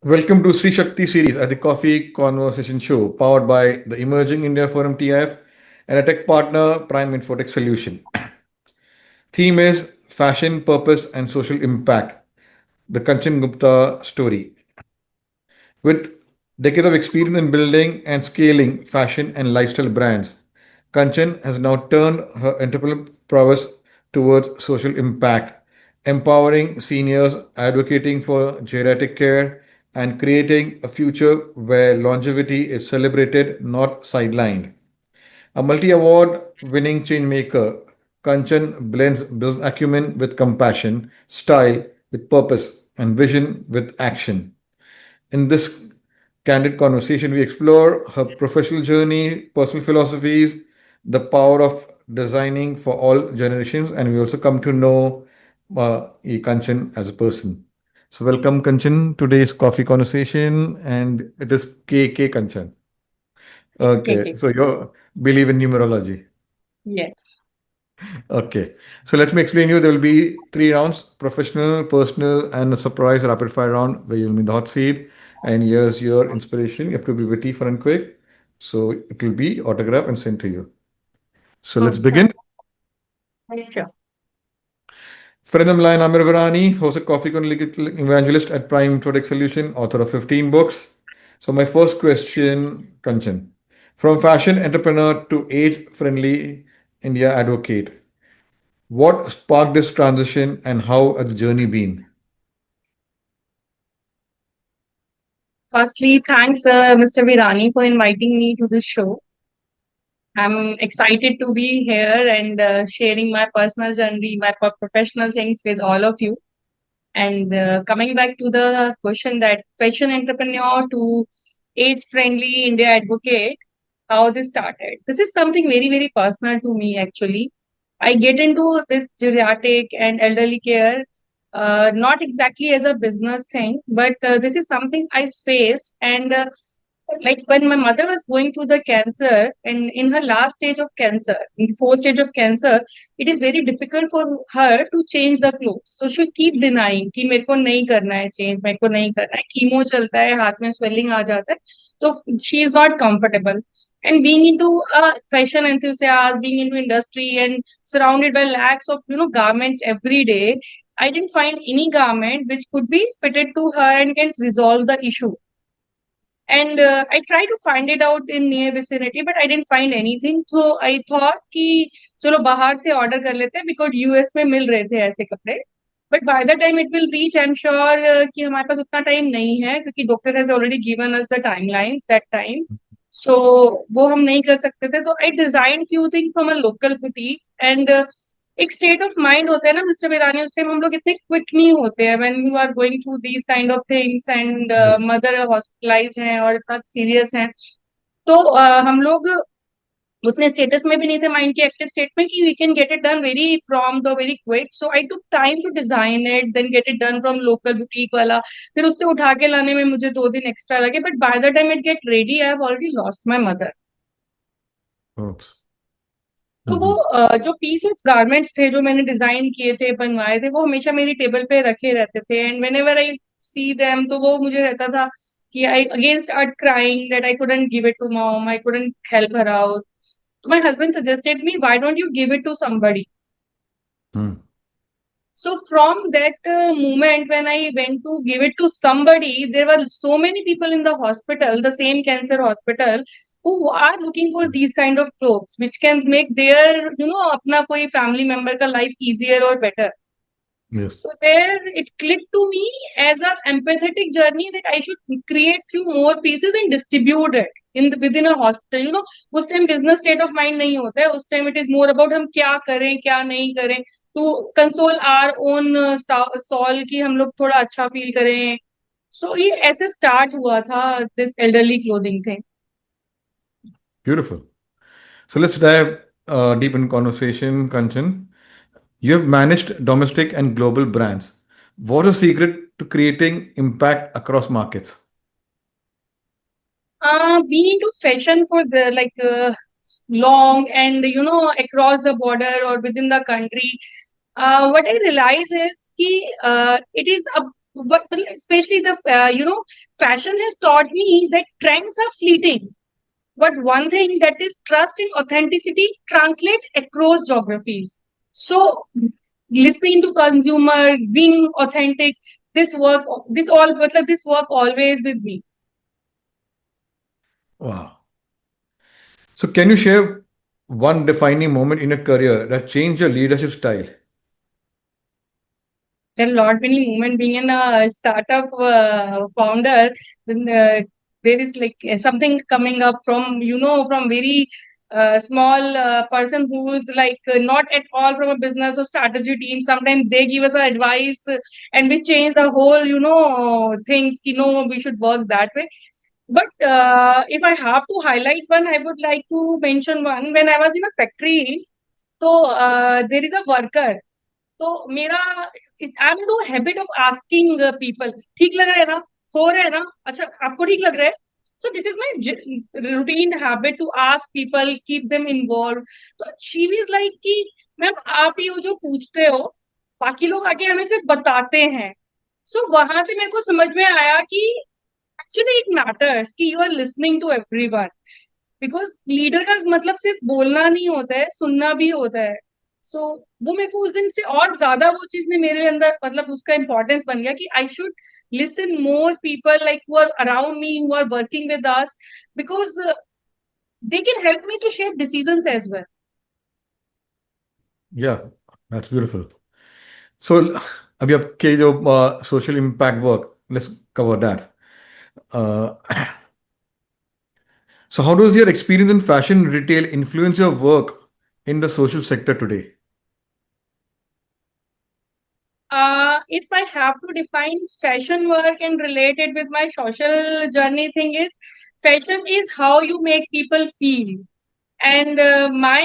Welcome to Stree Shakti Series at the Coffee Conversation Show, powered by the Emerging India Forum TIF and a tech partner, Prime Infotech Solution. Theme is Fashion, Purpose, and Social Impact, the Kkanchan Gupta story. With decades of experience in building and scaling fashion and lifestyle brands, Kanchan has now turned her entrepreneurial prowess towards social impact, empowering seniors, advocating for geriatric care, and creating a future where longevity is celebrated, not sidelined. A multi award winning changemaker, Kanchan blends business acumen with compassion, style with purpose, and vision with action. In this candid conversation, we explore her professional journey, personal philosophies, the power of designing for all generations, and we also come to know Kanchan as a person. So, welcome, Kanchan. Today's coffee conversation, and it is KK Kanchan. It's Okay, KK. so you believe in numerology. Yes. Okay, so let me explain you. There will be three rounds: professional, personal, and a surprise rapid fire round where you'll be in the hot seat. And here's your inspiration. You have to be witty, fun, and quick. So it will be autographed and sent to you. So let's Sure. begin. Sure. Friend line Amir Virani, host a coffee evangelist at Prime Infotech Solution, author of 15 books. So my first question, Kanchan, from fashion entrepreneur to age-friendly India advocate, what sparked this transition and how has the journey been? Firstly, thanks, Mr. Virani, for inviting me to this show. I'm excited to be here and sharing my personal journey, my professional things with all of you. And coming back to the question that fashion entrepreneur to age-friendly India advocate, how this started. This is something very, very personal to me, actually. I get into this geriatric and elderly care, not exactly as a business thing, but this is something I faced. And like when my mother was going through the cancer and in her last stage of cancer, in the fourth stage of cancer, it is very difficult for her to change the clothes. So she keep denying कि मेरे को नहीं करना है change, मेरे को नहीं करना है, कीमो चलता है, हाथ में swelling आ जाता है, तो she is not comfortable. And being into a fashion enthusiast, being into industry and surrounded by lakhs of garments every day, I didn't find any garment which could be fitted to her and can resolve the issue. And I tried to find it out in near vicinity, but I didn't find anything. So I thought कि चलो बाहर से order कर लेते हैं because US में मिल रहे थे ऐसे कपड़े. But by the time it will reach, I'm sure कि हमारे पास उतना time नहीं है क्योंकि doctor has already given us the timelines that time. So वो हम नहीं कर सकते थे. तो I designed few things from a local boutique and एक स्टेट ऑफ माइंड होता है ना मिस्टर बिरानी, उस टाइम हम लोग इतने क्विक नहीं होते हैं when you are going through these kind of things and Yes. Mother hospitalised हैं और इतना सीरियस हैं. तो हम लोग उतने स्टेटस में भी नहीं थे माइंड के एक्टिव स्टेट में कि we can get it done very prompt और very quick. So I took time to design it, then get it done from local boutique वाला. फिर उससे उठा के लाने में मुझे 2 दिन एक्स्ट्रा लगे, but by the time it get ready I have already lost my mother. Oops. तो वो Mhm. जो पीस ऑफ गारमेंट्स थे जो मैंने डिजाइन किए थे, बनवाए थे, वो हमेशा मेरी टेबल पे रखे रहते थे. And whenever I see them, तो वो मुझे रहता था कि I again start crying that I couldn't give it to mom, I couldn't help her out. तो my husband suggested me why don't you give it to somebody. Mm. So from that moment when I went to give it to somebody, there were so many people in the hospital, the same cancer hospital, who are looking for these kind of clothes, which can make their, अपना कोई family member का life easier or better. Yes. So there it clicked to me as an empathetic journey that I should create few more pieces and distribute it within a hospital. उस time business state of mind नहीं होता है. उस time it is more about हम क्या करें क्या नहीं करें to console our own soul कि हम लोग थोड़ा अच्छा feel करें. So ये ऐसे start हुआ था this elderly clothing thing. Beautiful. So let's dive deep in conversation, Kanchan. You have managed domestic and global brands. What's the secret to creating impact across markets? Being into fashion for the long and across the border or within the country, what I realize is कि it is a but especially the fashion has taught me that trends are fleeting. But one thing that is trust and authenticity translate across geographies. So listening to consumer, being authentic, this work always with me. Wow. So, can you share one defining moment in your career that changed your leadership style? There are a lot many moments being in a startup founder. Then there is like something coming up from from very small person who's like not at all from a business or strategy team. Sometimes they give us a advice and we change the whole things. We should work that way. But if I have to highlight one, I would like to mention one. When I was in a factory, so there is a worker. तो मेरा I am no habit of asking people, ठीक लग रहा है ना, हो रहा है ना, अच्छा आपको ठीक लग रहा है. So this is my routine habit to ask people, keep them involve. तो शी इज लाइक कि मैम आप ही वो जो पूछते हो, बाकी लोग आके हमें सिर्फ बताते हैं. सो वहां से मेरे को समझ में आया कि एक्चुअली इट मैटर्स कि you are listening to everyone. Because leader का मतलब सिर्फ बोलना नहीं होता है, सुनना भी होता है. सो वो मेरे को उस दिन से और ज्यादा वो चीज ने मेरे अंदर मतलब उसका इम्पोर्टेंस बन गया कि I should listen more people like who are around me, who are working with us, because they can help me to shape decisions as well. Yeah, that's beautiful. So, अभी आपके जो social impact work, let's cover that. Uh, so, how does your experience in fashion retail influence your work in the social sector today? If I have to define fashion work and relate it with my social journey thing is, fashion is how you make people feel. And my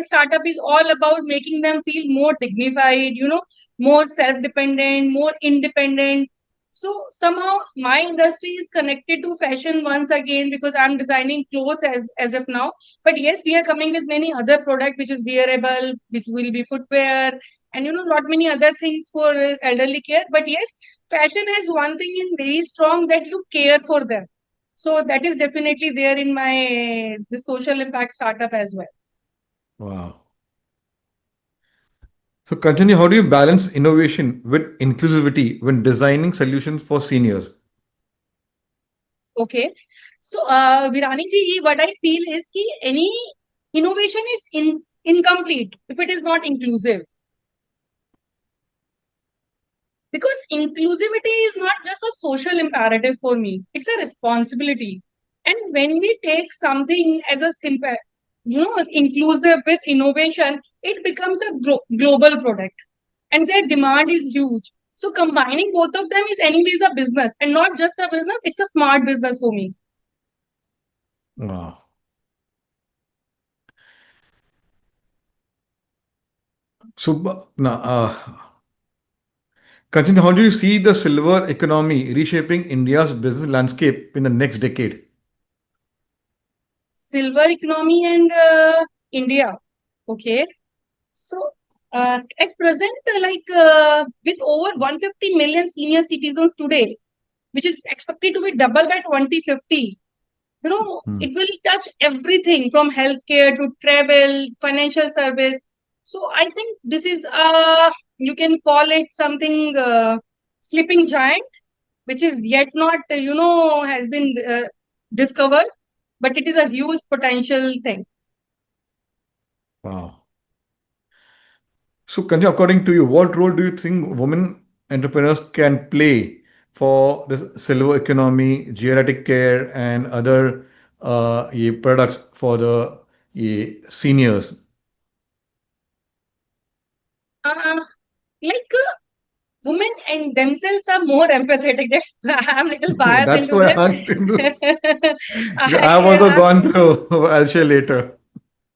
startup is all about making them feel more dignified, more self-dependent, more independent. So somehow my industry is connected to fashion once again because I'm designing clothes as of now. But yes, we are coming with many other products which is wearable, which will be footwear, and lot many other things for elderly care. But yes, fashion has one thing in very strong, that you care for them. So that is definitely there in my the social impact startup as well. Wow. So, Kanchan, how do you balance innovation with inclusivity when designing solutions for seniors? Okay. So Virani ji, what I feel is कि any innovation is incomplete if it is not inclusive. Because inclusivity is not just a social imperative for me, it's a responsibility. And when we take something as a simple, inclusive with innovation, it becomes a global product and their demand is huge. So combining both of them is anyways a business, and not just a business, it's a smart business for me. Wow. So, now, Kanchan, how do you see the silver economy reshaping India's business landscape in the next decade? Silver economy and India. Okay. So at present, with over 150 million senior citizens today, which is expected to be double by 2050, it will touch everything from healthcare to travel, financial service. So I think this is you can call it something sleeping giant, which is yet not has been discovered, but it is a huge potential thing. Wow. So, Kanchan, according to you, what role do you think women entrepreneurs can play for the silver economy, geriatric care, and other products for the seniors? Uh, Women and themselves are more empathetic. That's I'm little biased That's into why this. I asked him to. I've I, also gone through. I'll share later.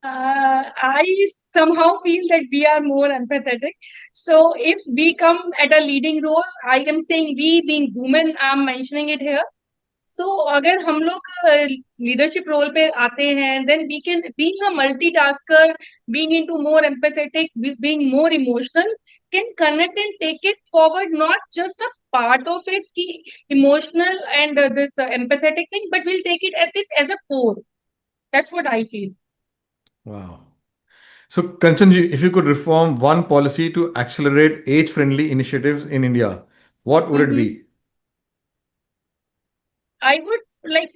I somehow feel that we are more empathetic. So if we come at a leading role, I am saying we being women, I'm mentioning it here. So अगर हम लोग leadership role पे आते हैं, then we can, being a multitasker, being into more empathetic, being more emotional, can connect and take it forward, not just a part of it ki emotional and this empathetic thing, but we'll take it as a core. That's what I feel. Wow. So, Kanchan, if you could reform one policy to accelerate age-friendly initiatives in India, what would it Mm-hmm. be? I would like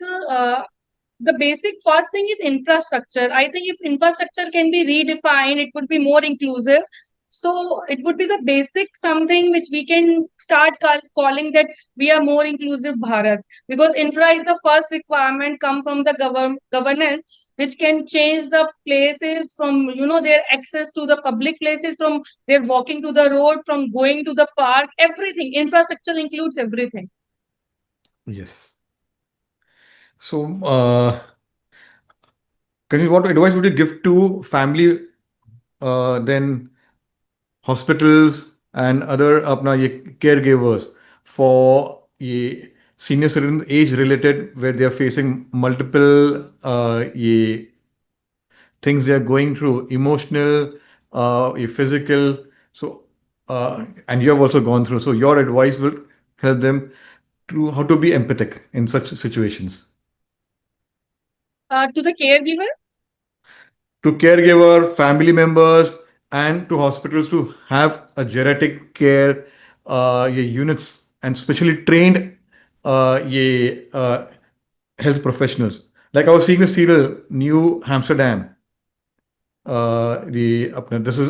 the basic first thing is infrastructure. I think if infrastructure can be redefined, it would be more inclusive. So it would be the basic something which we can start calling that we are more inclusive Bharat, because infra is the first requirement come from the governance, which can change the places from, you know, their access to the public places, from their walking to the road, from going to the park, everything. Infrastructure includes everything. Yes. So, Kanchan, what advice would you give to family, then hospitals and other अपना ये caregivers for ये senior citizens age related where they are facing multiple ये things they are going through, emotional, physical. So, and you have also gone through. So, your advice will help them to how to be empathic in such situations. To the caregiver, To caregiver, family members, and to hospitals to have a geriatric care units and specially trained health professionals. Like I was seeing the serial New Amsterdam, the अपना this is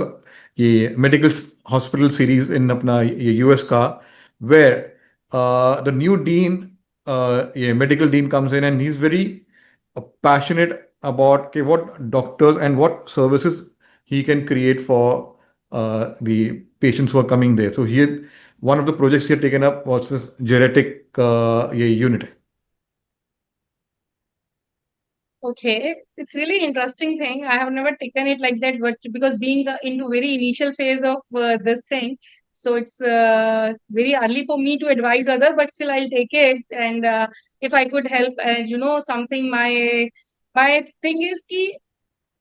ये medical hospital series in अपना ये US का where the new dean ये medical dean comes in and he's very passionate about okay, what doctors and what services he can create for the patients who are coming there. So he had, one of the projects he had taken up was this geriatric ये unit. okay, it's really interesting thing. I have never taken it like that, but because being into very initial phase of this thing, so it's very early for me to advise other. But still, I'll take it, and if I could help, and you know, something my thing is ki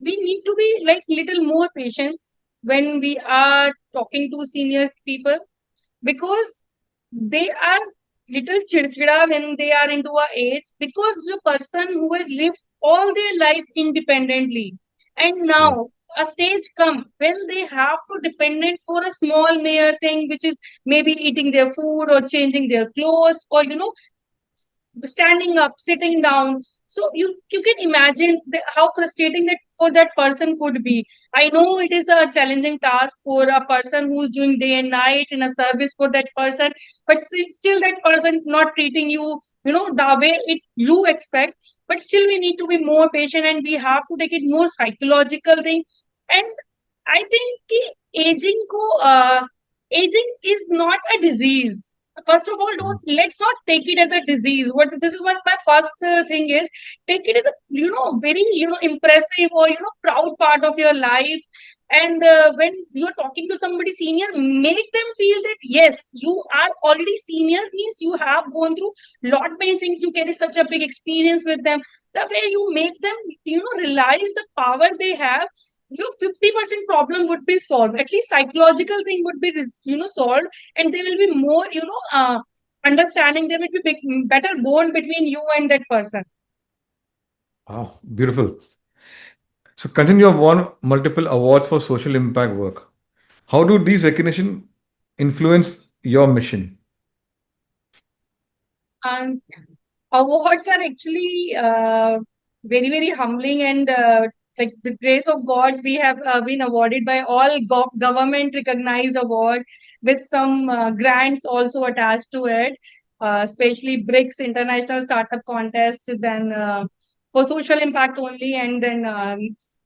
we need to be like little more patience when we are talking to senior people, because they are little chidchida when they are into our age, because the person who has lived all their life independently, and Yes. now a stage come when they have to dependent for a small mere thing, which is maybe eating their food or changing their clothes, or you know, standing up, sitting down. So you can imagine how frustrating that for that person could be. I know it is a challenging task for a person who's doing day and night in a service for that person, but still that person not treating you, you know, the way it you expect. But still we need to be more patient, and we have to take it more psychological thing. And I think कि aging को aging is not a disease. First of all, don't let's not take it as a disease. What this is what my first thing is. Take it as a, you know, very, you know, impressive or, you know, proud part of your life. And when you're talking to somebody senior, make them feel that yes, you are already senior, means you have gone through lot many things. You carry such a big experience with them. The way you make them, you know, realize the power they have, your 50% problem would be solved. At least psychological thing would be, you know, solved, and there will be more, you know, understanding. There will be better bond between you and that person. Wow, beautiful. So, Kanchan, you have won multiple awards for social impact work. How do these recognition influence your mission? And awards are actually very humbling, and like the grace of gods, we have been awarded by all government recognized award, with some grants also attached to it, especially BRICS International Startup Contest, then for social impact only, and then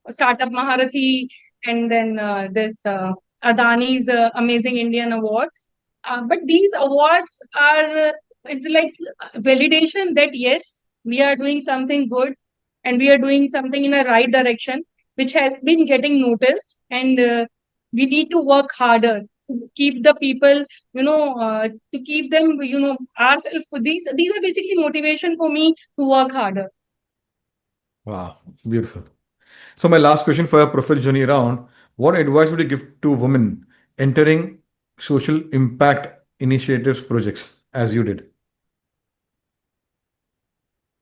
Startup Maharathi, and then this Adani's Amazing Indian Award. But these awards are it's like validation that yes, we are doing something good, and we are doing something in a right direction, which has been getting noticed, and we need to work harder. keep the people, to keep them, ourselves. These are basically motivation for me to work harder. Wow, beautiful. So my last question for our profile journey round: what advice would you give to women entering social impact initiatives projects as you did?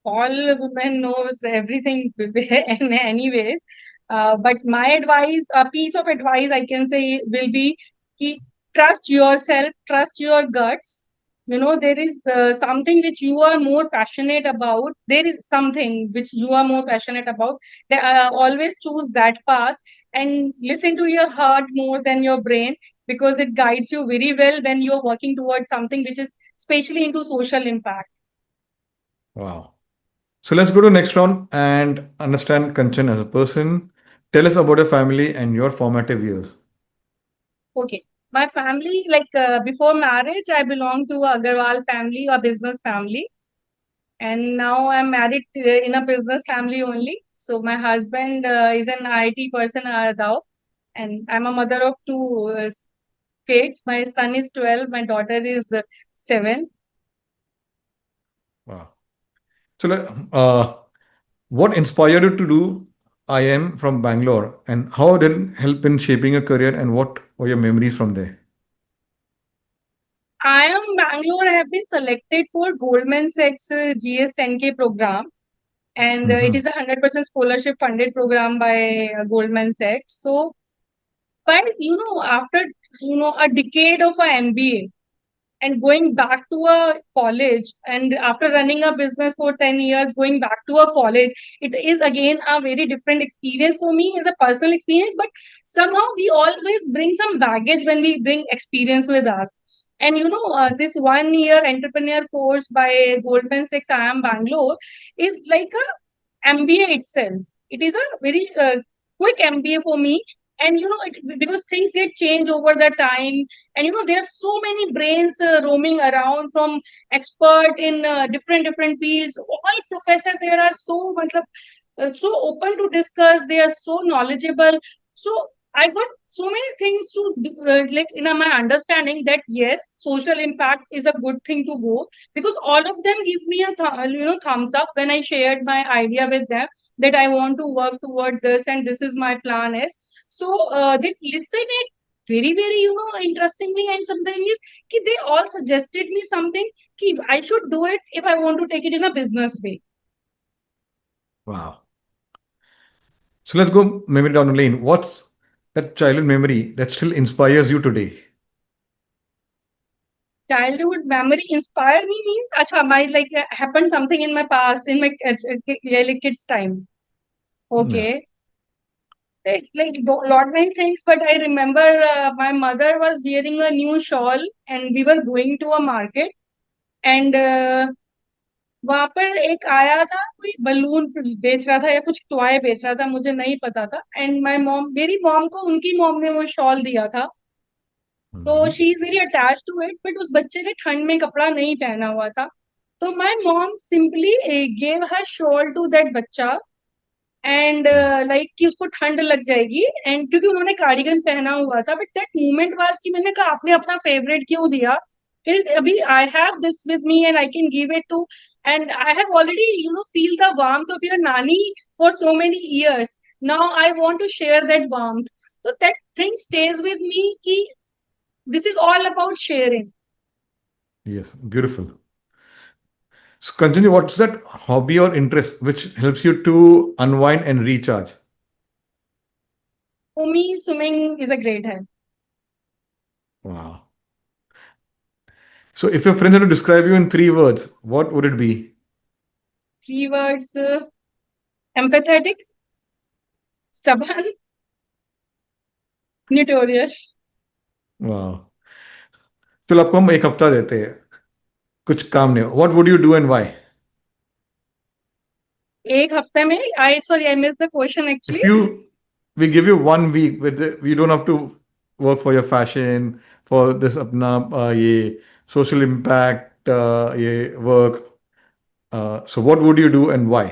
All women knows everything in anyways. But my advice, a piece of advice I can say will be, ki, trust yourself, trust your guts. There is something which you are more passionate about. There is something which you are more passionate about. Always choose that path and listen to your heart more than your brain, because it guides you very well when you're working towards something which is especially into social impact. Wow. So let's go to next round and understand Kanchan as a person. Tell us about your family and your formative years. Okay. My family, like before marriage, I belong to a Agarwal family, a business family. And now I'm married in a business family only. So my husband is an IT person, now. And I'm a mother of two kids. My son is 12, my daughter is 7. Wow. So what inspired you to do IM from Bangalore, and how did it help in shaping your career, and what were your memories from there? I am Bangalore. I have been selected for Goldman Sachs GS 10K program, and it Hmm. is a 100% scholarship funded program by Goldman Sachs. So, but after a decade of a MBA and going back to a college, and after running a business for 10 years, going back to a college, it is again a very different experience for me. It's a personal experience, but somehow we always bring some baggage when we bring experience with us. And this 1 year entrepreneur course by Goldman Sachs IIM Bangalore is like a MBA itself. It is a very quick MBA for me. And because things get changed over the time, and there are so many brains roaming around, from expert in different fields. All professors there are so open to discuss. They are so knowledgeable. So I got so many things to like in my understanding that yes, social impact is a good thing to go, because all of them give me a thumbs up when I shared my idea with them, that I want to work toward this and this is my plan is. So they listen it very very interestingly, and something is they all suggested me something ki I should do it if I want to take it in a business way. Wow. So let's go memory down the lane. What's that childhood memory that still inspires you today? Childhood memory inspire me means, acha, my like happened something in my past, in my like kids time. Yeah. Okay. Like lot many things, but I remember my mother was wearing a new shawl, and we were going to a market, and वहां पर एक आया था, कोई balloon बेच रहा था या कुछ टॉय बेच रहा था, मुझे नहीं पता था। एंड माय मॉम, मेरी मॉम को उनकी मॉम ने वो शॉल दिया था, तो Mhm. She is very attach to it, but उस बच्चे ने ठंड में कपड़ा नहीं पहना हुआ था, तो my mom simply gave her shawl to that बच्चा, एंड लाइक कि उसको ठंड लग जाएगी, एंड क्योंकि उन्होंने कार्डिगन पहना हुआ था, बट दैट मोमेंट वाज कि मैंने कहा आपने अपना फेवरेट क्यों दिया, फिर अभी I have this with me and I can give it to, and I have already feel the warmth of your nani for so many years, now I want to share that warmth, so that thing stays with me ki this is all about sharing. Yes, beautiful. So continue. What's that hobby or interest which helps you to unwind and recharge? For me, swimming is a great help. Wow. So if your friends had to describe you in 3 words, what would it be? 3 words: empathetic, stubborn, notorious. Wow. चलो आपको हम एक हफ्ता देते हैं, कुछ काम नहीं. What would you do and why? एक हफ्ते में, आई sorry I miss the question If actually. we give you 1 week with you don't have to work for your fashion, for this अपना ये social impact ये work. So what would you do and why?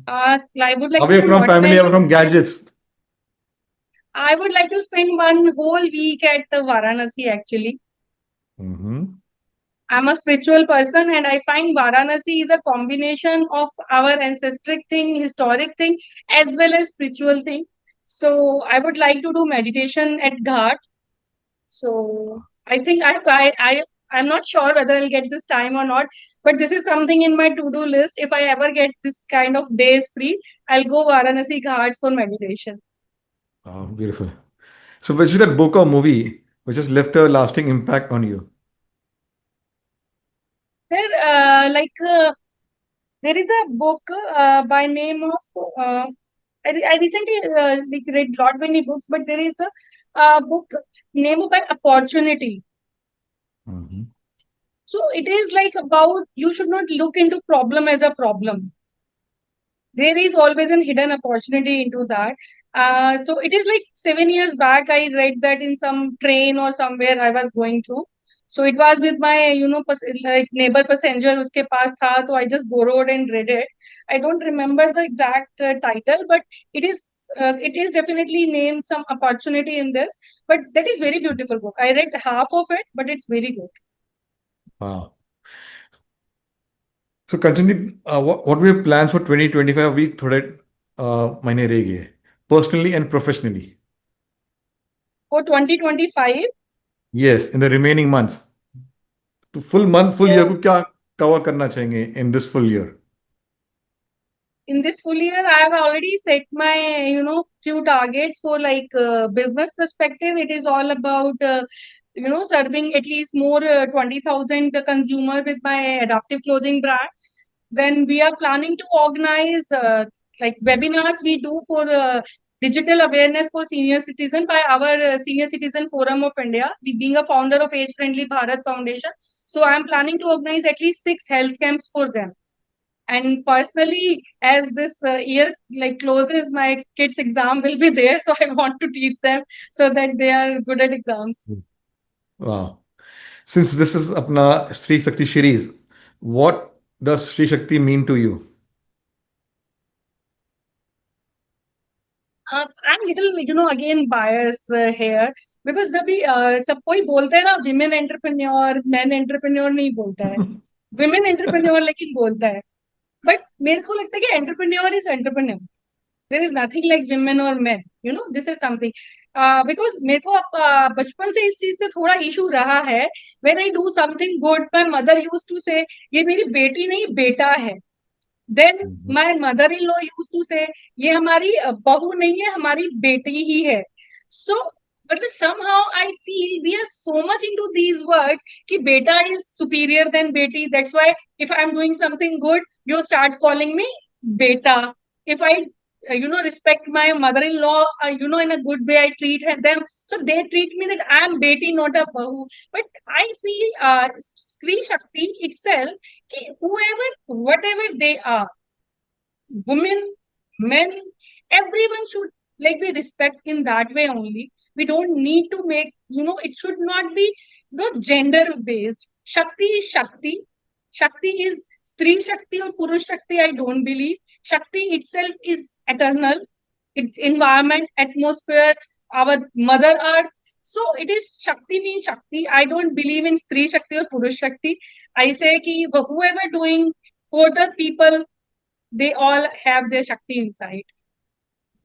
I would like to Away do from family, away modeling. from gadgets. I would like to spend one whole week at Varanasi actually. Mm-hmm. I'm a spiritual person and I find Varanasi is a combination of our ancestral thing, historic thing, as well as spiritual thing. So I would like to do meditation at Ghat. So I think I'm not sure whether I'll get this time or not, but this is something in my to-do list. If I ever get this kind of days free, I'll go Varanasi Ghats for meditation. Oh, beautiful. So, which is that book or movie which has left a lasting impact on you? There, there is a book by name of I recently like read lot many books, but there is a book named by Opportunity. Mm-hmm. So it is like about you should not look into problem as a problem. There is always a hidden opportunity into that. So it is like 7 years back I read that in some train or somewhere I was going through. So it was with my like neighbor passenger uske paas tha, so I just borrowed and read it. I don't remember the exact title, but it is definitely named some opportunity in this. But that is very beautiful book. I read half of it, but it's very good. Wow. So, Kanchan, what were your plans for 2025 week थोड़े महीने रह गए personally and professionally? For 2025, Yes, in the remaining months. तो full month, full year so को क्या cover करना चाहेंगे in this full year? in this full year I have already set my few targets for like business perspective. It is all about serving at least more 20,000 consumer with my adaptive clothing brand. Then we are planning to organize like webinars we do for digital awareness for senior citizen by our Senior Citizen Forum of India. We being a founder of Age Friendly Bharat Foundation, so I am planning to organize at least 6 health camps for them. And personally, as this year like closes, my kids exam will be there, so I want to teach them so that they are good at exams. Wow. Since this is अपना Stree Shakti series, what does Stree Shakti mean to you? I'm little again biased here because जब भी सब कोई बोलते हैं ना women entrepreneur men entrepreneur नहीं बोलता है, women entrepreneur लेकिन बोलता है. But मेरे को लगता है कि entrepreneur is entrepreneur. There is nothing like women or men. This is something. Because मेरे को बचपन से इस चीज से थोड़ा इशू रहा है. When I do something good, my mother used to say, ये मेरी बेटी नहीं बेटा है. Then Mhm. my mother-in-law used to say, ये हमारी बहू नहीं है, हमारी बेटी ही है. So, but somehow I feel we are so much into these words कि बेटा is superior than बेटी. That's why if I'm doing something good, you start calling me beta. If I respect my mother-in-law, in a good way, I treat them. So they treat me that I am beti, not a bahu. But I feel Stree Shakti itself, कि whoever, whatever they are, women, men, everyone should like be respect in that way only. We don't need to make, it should not be gender based. Shakti is Shakti. Shakti is Stree Shakti or Purush Shakti, I don't believe. Shakti itself is eternal. It's environment, atmosphere, our mother earth. So it is Shakti means Shakti. I don't believe in Stree Shakti or Purush Shakti. I say ki whoever doing for the people, they all have their Shakti inside.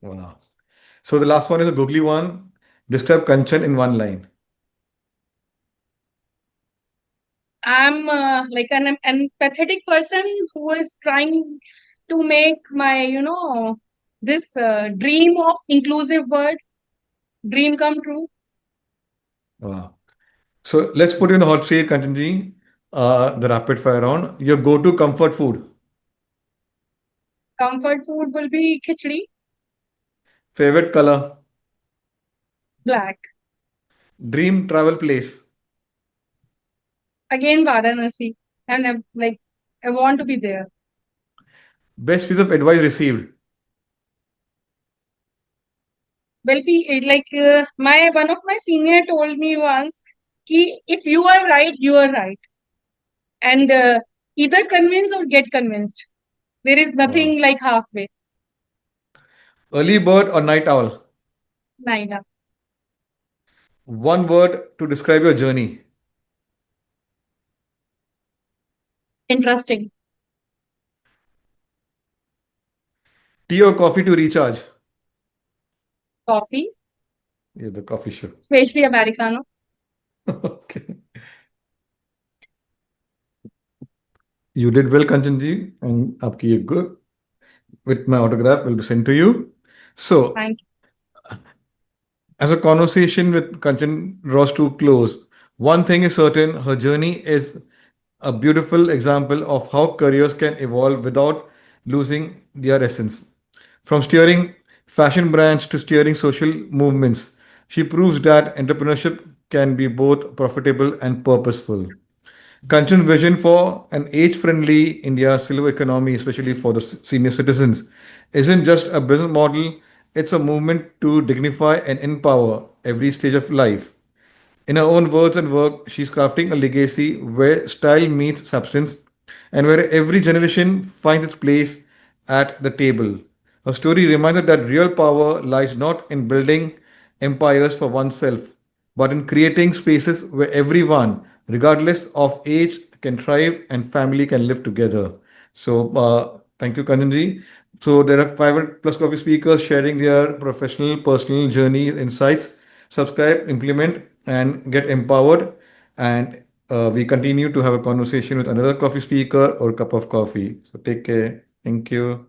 Wow. So the last one is a googly one. Describe Kanchan in one line. I'm like an empathetic person who is trying to make my, this dream of inclusive world dream come true. Wow. So let's put you in the hot seat, Kanchanji. The rapid fire round. Your go-to comfort food. Comfort food will be khichdi, Favorite color. black. Dream travel place. Again, Varanasi. And like, I want to be there. Best piece of advice received. Well, like my one of my senior told me once, ki if you are right, you are right, and either convince or get convinced. There is Wow. nothing like halfway. Early bird or night owl. Naina. One word to describe your journey. Interesting. Tea or coffee to recharge? Coffee, Yeah, the coffee show. especially Americano. Okay. You did well, Kanchanji, and आपकी ये good with my autograph will be sent to you. So, Thank you. as a conversation with Kanchan draws to close, one thing is certain: her journey is a beautiful example of how careers can evolve without losing their essence. From steering fashion brands to steering social movements, she proves that entrepreneurship can be both profitable and purposeful. Kanchan's vision for an age friendly India silver economy, especially for the senior citizens, isn't just a business model, it's a movement to dignify and empower every stage of life. In her own words and work, she's crafting a legacy where style meets substance and where every generation finds its place at the table. Her story reminds us that real power lies not in building empires for oneself, but in creating spaces where everyone, regardless of age, can thrive and family can live together. So, thank you, Kanjanji. So, there are 500 plus coffee speakers sharing their professional, personal journey, insights. Subscribe, implement, and get empowered. And we continue to have a conversation with another coffee speaker or cup of coffee. So, take care. Thank you.